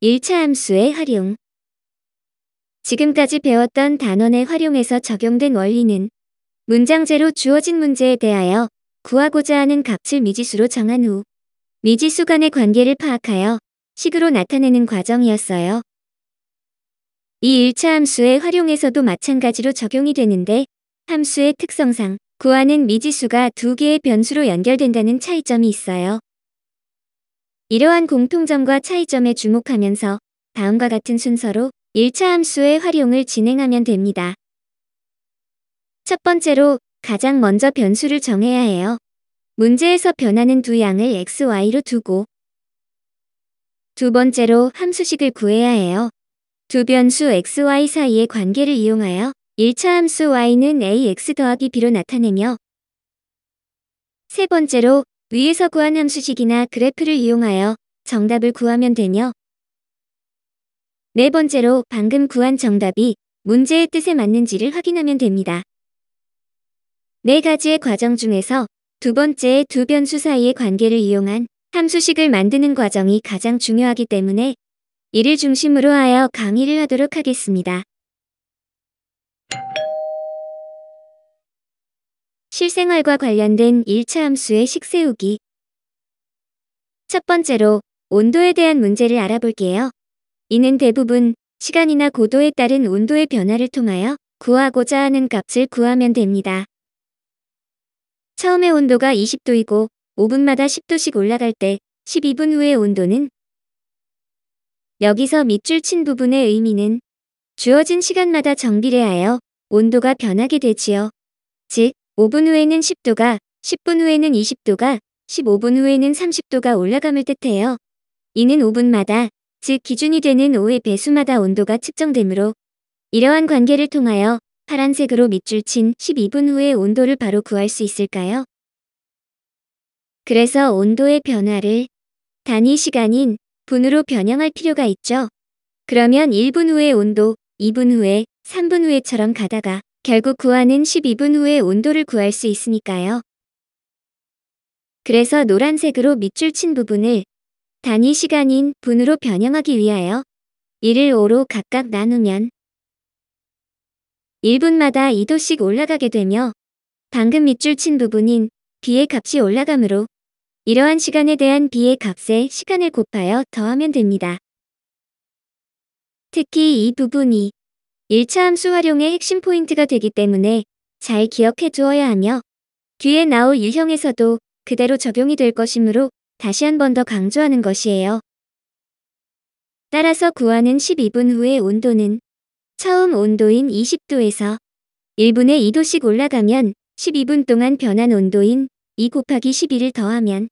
1차 함수의 활용. 지금까지 배웠던 단원의 활용에서 적용된 원리는 문장제로 주어진 문제에 대하여 구하고자 하는 값을 미지수로 정한 후 미지수 간의 관계를 파악하여 식으로 나타내는 과정이었어요. 이 1차 함수의 활용에서도 마찬가지로 적용이 되는데 함수의 특성상 구하는 미지수가 두 개의 변수로 연결된다는 차이점이 있어요. 이러한 공통점과 차이점에 주목하면서 다음과 같은 순서로 1차 함수의 활용을 진행하면 됩니다. 첫 번째로 가장 먼저 변수를 정해야 해요. 문제에서 변하는 두 양을 x, y로 두고 두 번째로 함수식을 구해야 해요. 두 변수 x, y 사이의 관계를 이용하여 1차 함수 y는 ax 더하기 b로 나타내며 세 번째로 위에서 구한 함수식이나 그래프를 이용하여 정답을 구하면 되며 네 번째로 방금 구한 정답이 문제의 뜻에 맞는지를 확인하면 됩니다. 네 가지의 과정 중에서 두 번째의 두 변수 사이의 관계를 이용한 함수식을 만드는 과정이 가장 중요하기 때문에 이를 중심으로 하여 강의를 하도록 하겠습니다. 실생활과 관련된 1차 함수의 식 세우기. 첫 번째로 온도에 대한 문제를 알아볼게요. 이는 대부분 시간이나 고도에 따른 온도의 변화를 통하여 구하고자 하는 값을 구하면 됩니다. 처음에 온도가 20도이고 5분마다 10도씩 올라갈 때 12분 후의 온도는 여기서 밑줄 친 부분의 의미는 주어진 시간마다 정비례하여 온도가 변하게 되지요. 즉 5분 후에는 10도가, 10분 후에는 20도가, 15분 후에는 30도가 올라감을 뜻해요. 이는 5분마다, 즉 기준이 되는 5의 배수마다 온도가 측정되므로 이러한 관계를 통하여 파란색으로 밑줄 친 12분 후의 온도를 바로 구할 수 있을까요? 그래서 온도의 변화를 단위 시간인 분으로 변형할 필요가 있죠. 그러면 1분 후의 온도, 2분 후에, 3분 후에처럼 가다가 결국 구하는 12분 후의 온도를 구할 수 있으니까요. 그래서 노란색으로 밑줄 친 부분을 단위 시간인 분으로 변형하기 위하여 1을 5로 각각 나누면 1분마다 2도씩 올라가게 되며 방금 밑줄 친 부분인 b의 값이 올라가므로 이러한 시간에 대한 b의 값에 시간을 곱하여 더하면 됩니다. 특히 이 부분이 1차 함수 활용의 핵심 포인트가 되기 때문에 잘 기억해 두어야 하며 뒤에 나올 유형에서도 그대로 적용이 될 것이므로 다시 한 번 더 강조하는 것이에요. 따라서 구하는 12분 후의 온도는 처음 온도인 20도에서 1분에 2도씩 올라가면 12분 동안 변한 온도인 2 곱하기 12를 더하면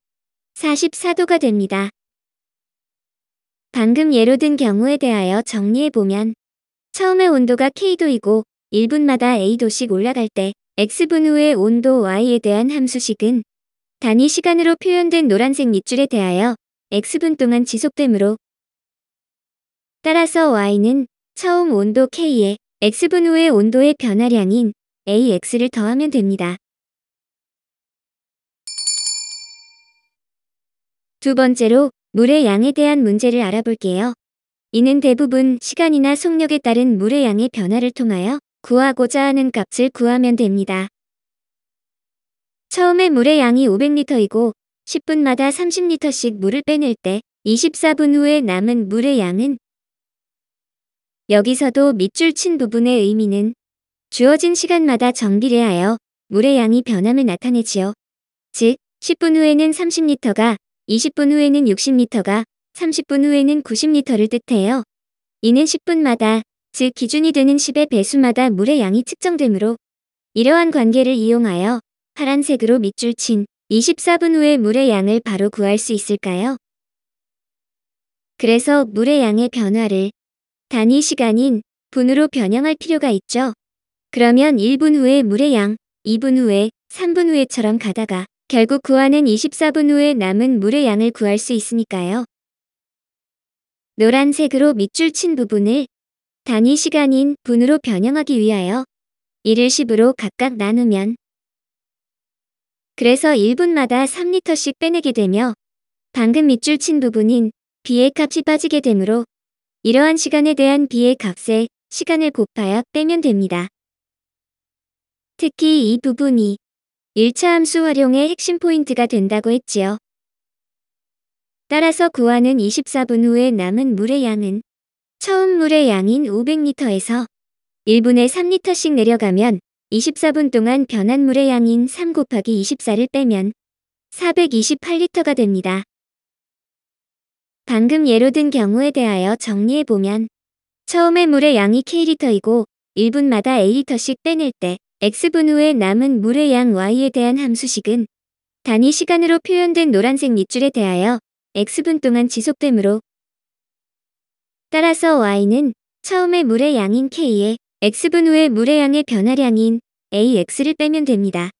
44도가 됩니다. 방금 예로 든 경우에 대하여 정리해보면 처음에 온도가 K도이고 1분마다 A도씩 올라갈 때 X분 후의 온도 Y에 대한 함수식은 단위 시간으로 표현된 노란색 밑줄에 대하여 X분 동안 지속되므로 따라서 Y는 처음 온도 K에 X분 후의 온도의 변화량인 AX를 더하면 됩니다. 두 번째로 물의 양에 대한 문제를 알아볼게요. 이는 대부분 시간이나 속력에 따른 물의 양의 변화를 통하여 구하고자 하는 값을 구하면 됩니다. 처음에 물의 양이 500리터이고 10분마다 30리터씩 물을 빼낼 때 24분 후에 남은 물의 양은 여기서도 밑줄 친 부분의 의미는 주어진 시간마다 정비례하여 물의 양이 변함을 나타내지요. 즉 10분 후에는 30리터가 20분 후에는 60리터가 30분 후에는 90리터를 뜻해요. 이는 10분마다, 즉 기준이 되는 10의 배수마다 물의 양이 측정되므로 이러한 관계를 이용하여 파란색으로 밑줄 친 24분 후의 물의 양을 바로 구할 수 있을까요? 그래서 물의 양의 변화를 단위 시간인 분으로 변형할 필요가 있죠. 그러면 1분 후에 물의 양, 2분 후에, 3분 후에처럼 가다가 결국 구하는 24분 후에 남은 물의 양을 구할 수 있으니까요. 노란색으로 밑줄 친 부분을 단위 시간인 분으로 변형하기 위하여 1을 10으로 각각 나누면 그래서 1분마다 3리터씩 빼내게 되며 방금 밑줄 친 부분인 b의 값이 빠지게 되므로 이러한 시간에 대한 b의 값에 시간을 곱하여 빼면 됩니다. 특히 이 부분이 1차 함수 활용의 핵심 포인트가 된다고 했지요. 따라서 구하는 24분 후에 남은 물의 양은 처음 물의 양인 500리터에서 1분에 3리터씩 내려가면 24분 동안 변한 물의 양인 3 곱하기 24를 빼면 428리터가 됩니다. 방금 예로 든 경우에 대하여 정리해보면 처음에 물의 양이 K리터이고 1분마다 A리터씩 빼낼 때 X분 후에 남은 물의 양 Y에 대한 함수식은 단위 시간으로 표현된 노란색 밑줄에 대하여 X분 동안 지속되므로 따라서 Y는 처음에 물의 양인 K에 X분 후에 물의 양의 변화량인 AX를 빼면 됩니다.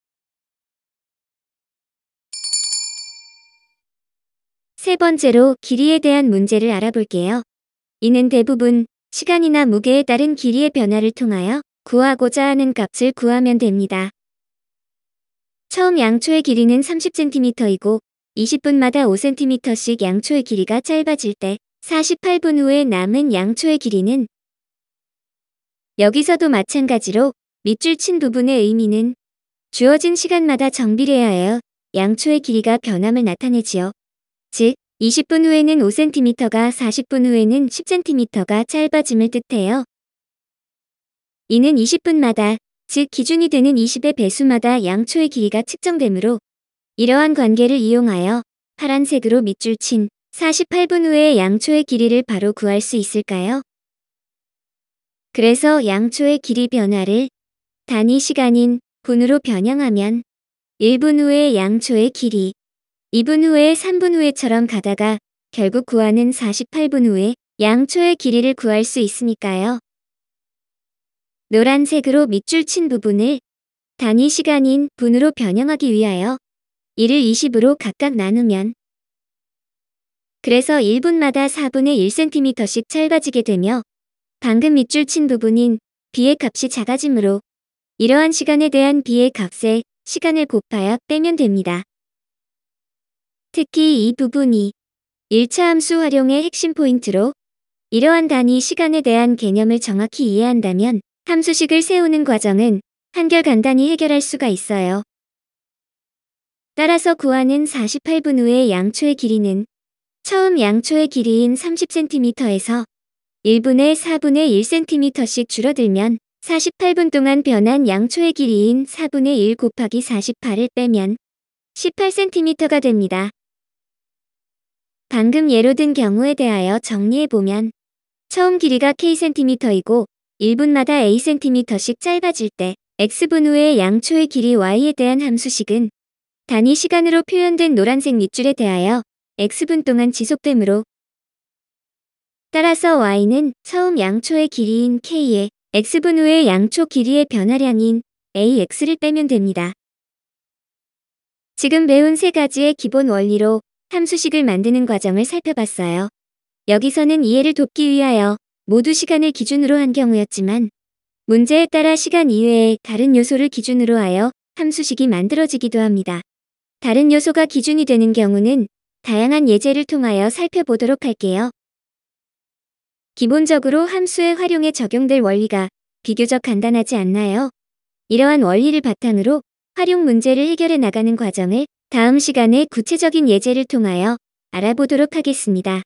세 번째로 길이에 대한 문제를 알아볼게요. 이는 대부분 시간이나 무게에 따른 길이의 변화를 통하여 구하고자 하는 값을 구하면 됩니다. 처음 양초의 길이는 30cm이고 20분마다 5cm씩 양초의 길이가 짧아질 때 48분 후에 남은 양초의 길이는 여기서도 마찬가지로 밑줄 친 부분의 의미는 주어진 시간마다 정비례하여 양초의 길이가 변함을 나타내지요. 즉 20분 후에는 5cm가 40분 후에는 10cm가 짧아짐을 뜻해요. 이는 20분마다 즉 기준이 되는 20의 배수마다 양초의 길이가 측정되므로 이러한 관계를 이용하여 파란색으로 밑줄 친 48분 후의 양초의 길이를 바로 구할 수 있을까요? 그래서 양초의 길이 변화를 단위 시간인 분으로 변형하면 1분 후의 양초의 길이, 2분 후에 3분 후에처럼 가다가 결국 구하는 48분 후에 양초의 길이를 구할 수 있으니까요. 노란색으로 밑줄 친 부분을 단위 시간인 분으로 변형하기 위하여 이를 20으로 각각 나누면 그래서 1분마다 4분의 1cm씩 짧아지게 되며 방금 밑줄 친 부분인 b의 값이 작아지므로 이러한 시간에 대한 b의 값에 시간을 곱하여 빼면 됩니다. 특히 이 부분이 1차 함수 활용의 핵심 포인트로 이러한 단위 시간에 대한 개념을 정확히 이해한다면 함수식을 세우는 과정은 한결 간단히 해결할 수가 있어요. 따라서 구하는 48분 후의 양초의 길이는 처음 양초의 길이인 30cm에서 1분에 4분의 1cm씩 줄어들면 48분 동안 변한 양초의 길이인 4분의 1 곱하기 48을 빼면 18cm가 됩니다. 방금 예로 든 경우에 대하여 정리해보면 처음 길이가 Kcm이고 1분마다 Acm씩 짧아질 때 X분 후의 양초의 길이 Y에 대한 함수식은 단위 시간으로 표현된 노란색 밑줄에 대하여 X분 동안 지속되므로 따라서 Y는 처음 양초의 길이인 K에 X분 후의 양초 길이의 변화량인 AX를 빼면 됩니다. 지금 배운 세 가지의 기본 원리로 함수식을 만드는 과정을 살펴봤어요. 여기서는 이해를 돕기 위하여 모두 시간을 기준으로 한 경우였지만 문제에 따라 시간 이외의 다른 요소를 기준으로 하여 함수식이 만들어지기도 합니다. 다른 요소가 기준이 되는 경우는 다양한 예제를 통하여 살펴보도록 할게요. 기본적으로 함수의 활용에 적용될 원리가 비교적 간단하지 않나요? 이러한 원리를 바탕으로 활용 문제를 해결해 나가는 과정을 다음 시간에 구체적인 예제를 통하여 알아보도록 하겠습니다.